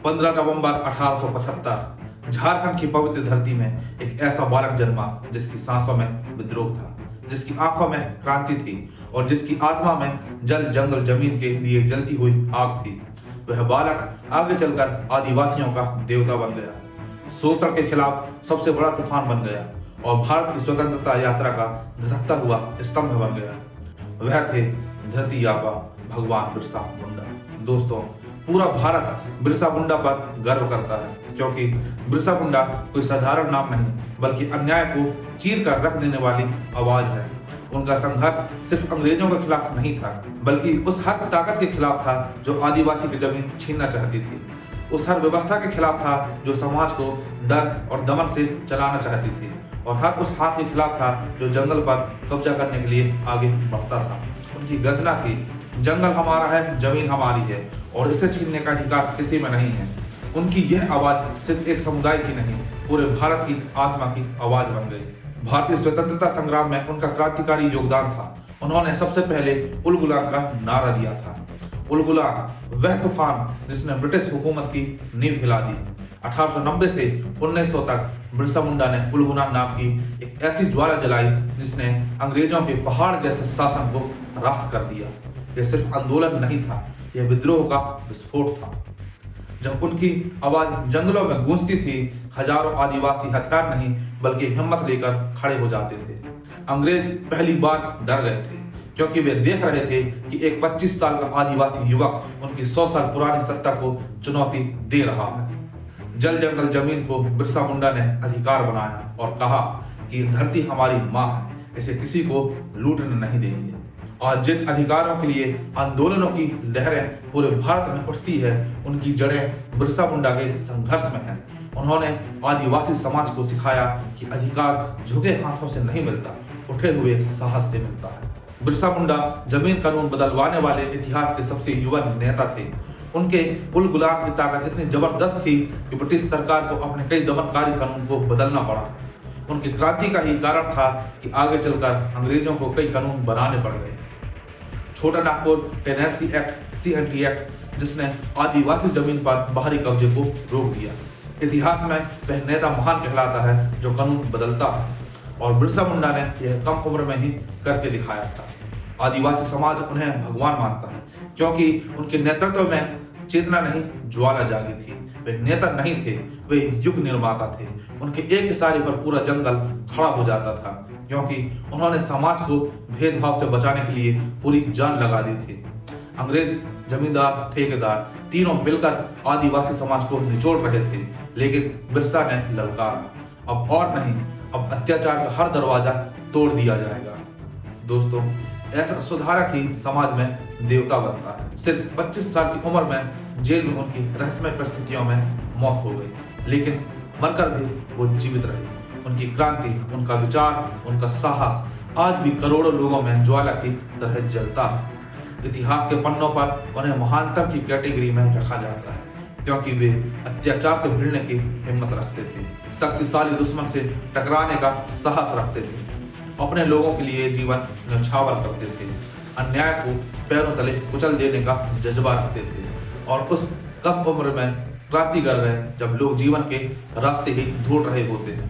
15 नवंबर 1875 झारखंड की पवित्र धरती में एक ऐसा बालक जन्मा जिसकी सांसों में विद्रोह था, जिसकी आंखों में क्रांति थी और जिसकी आत्मा में जल जंगल जमीन के लिए जलती हुई आग थी। वह बालक आगे चलकर आदिवासियों का देवता बन गया, शोषण के खिलाफ सबसे बड़ा तूफान बन गया और भारत की स्वतंत्रता यात्रा का धधकता हुआ स्तंभ बन गया। वह थे धरती आबा भगवान बिरसा मुंडा। दोस्तों, पूरा भारत बिरसा मुंडा पर गर्व करता है, क्योंकि बिरसा मुंडा कोई साधारण नाम नहीं बल्कि अन्याय को चीर कर रख देने वाली आवाज है। उनका संघर्ष सिर्फ अंग्रेजों के खिलाफ नहीं था, बल्कि उस हर ताकत के खिलाफ था जो आदिवासी की जमीन छीनना चाहती थी, उस हर व्यवस्था के खिलाफ था जो समाज को डर और दमन से चलाना चाहती थी, और हर उस हाथ के खिलाफ था जो जंगल पर कब्जा करने के लिए आगे बढ़ता था। उनकी गर्जना थी, जंगल हमारा है, जमीन हमारी है और इसे छीनने का अधिकार किसी में नहीं है। उनकी यह आवाज सिर्फ एक समुदाय की नहीं, पूरे भारत की आत्मा की आवाज बन गई। भारतीय स्वतंत्रता संग्राम में उनका क्रांतिकारी योगदान था। उन्होंने सबसे पहले उल गुलाम का नारा दिया था। उल गुलाम वह तूफान जिसने ब्रिटिश हुकूमत की नींव हिला दी। 1890 से 1900 तक बिरसा मुंडा ने उल गुलाम नाम की एक ऐसी ज्वाला जलाई जिसने अंग्रेजों के पहाड़ जैसे शासन को राख कर दिया। यह सिर्फ आंदोलन नहीं था, यह विद्रोह का विस्फोट था। जब उनकी आवाज जंगलों में गूंजती थी, हजारों आदिवासी हथियार नहीं बल्कि हिम्मत लेकर खड़े हो जाते थे। अंग्रेज पहली बार डर गए थे, क्योंकि वे देख रहे थे कि एक 25 साल का आदिवासी युवक उनकी 100 साल पुरानी सत्ता को चुनौती दे रहा है। जल जंगल जमीन को बिरसा मुंडा ने अधिकार बनाया और कहा कि धरती हमारी माँ है, इसे किसी को लूटने नहीं देंगे। और जिन अधिकारों के लिए आंदोलनों की लहरें पूरे भारत में उठती है, उनकी जड़ें बिरसा मुंडा के संघर्ष में हैं। उन्होंने आदिवासी समाज को सिखाया कि अधिकार झुके हाथों से नहीं मिलता, उठे हुए साहस से मिलता है। बिरसा मुंडा जमीन कानून बदलवाने वाले इतिहास के सबसे युवा नेता थे। उनके उल गुलाम की ताकत इतनी जबरदस्त थी कि ब्रिटिश सरकार को अपने कई दमनकारी कानून को बदलना पड़ा। उनकी क्रांति का ही कारण था कि आगे चलकर अंग्रेजों को कई कानून बनाने पड़ गए। छोटा Nagpur tenancy act, CNT act, जिसने आदिवासी जमीन पर बाहरी कब्जे को रोक दिया। इतिहास में वह नेता महान कहलाता है जो कानून बदलता है, और बिरसा मुंडा ने यह कम उम्र में ही करके दिखाया था। आदिवासी समाज उन्हें भगवान मानता है, क्योंकि उनके नेतृत्व में चेतना नहीं, ज्वाला जागी थी। वे नेता नहीं थे, वे युग निर्माता थे। उनके एक इशारे पर पूरा जंगल खड़ा हो जाता था, क्योंकि उन्होंने समाज को भेदभाव से बचाने के लिए पूरी जान लगा दी थी। अंग्रेज, जमींदार, ठेकेदार तीनों मिलकर आदिवासी समाज को निचोड़ रहे थे, लेकिन बिरसा ने ललकारा, अब और नहीं, अब अत्याचार का हर दरवाजा तोड़ दिया जाएगा। दोस्तों, ऐसा सुधारक ही समाज में देवता बनता है। सिर्फ 25 साल की उम्र में जेल में उनकी रहस्यमय परिस्थितियों में मौत हो गई, लेकिन मरकर भी वो जीवित रहे। उनकी क्रांति, उनका विचार, उनका साहस आज भी करोड़ों लोगों में ज्वाला की तरह जलता है। इतिहास के पन्नों पर उन्हें महानतम की कैटेगरी में रखा जाता है, क्योंकि वे अत्याचार से भिड़ने की हिम्मत रखते थे, शक्तिशाली दुश्मन से टकराने का साहस रखते थे, अपने लोगों के लिए जीवन न्यौछावर करते थे, अन्याय को पैरों तले कुचल देने का जज्बा रखते थे, और उस कम उम्र में क्रांति कर रहे जब लोग जीवन के रास्ते ही ढूंढ रहे होते हैं।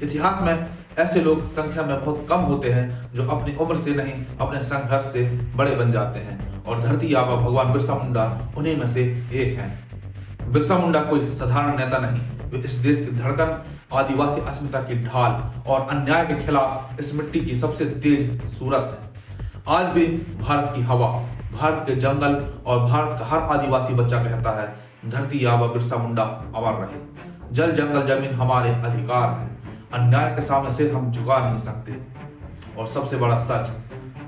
इतिहास में ऐसे लोग संख्या में बहुत कम होते हैं जो अपनी उम्र से नहीं, अपने संघर्ष से बड़े बन जाते हैं, और धरती आबा भगवान बिरसा मुंडा उन्हीं में से एक हैं। बिरसा मुंडा कोई साधारण नेता नहीं, वे इस देश की धड़कन, आदिवासी अस्मिता की ढाल और अन्याय के खिलाफ इस मिट्टी की सबसे तेज सूरत है। आज भी भारत की हवा, भारत के जंगल और भारत का हर आदिवासी बच्चा कहता है, धरती आबा बिरसा मुंडा अमर रहे। जल जंगल जमीन हमारे अधिकार है, अन्याय के सामने सिर हम झुका नहीं सकते। और सबसे बड़ा सच,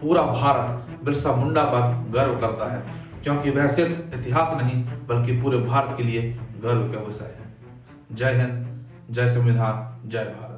पूरा भारत बिरसा मुंडा पर गर्व करता है, क्योंकि वह सिर्फ इतिहास नहीं बल्कि पूरे भारत के लिए गर्व का विषय है। जय हिंद, जय संविधान, जय भारत।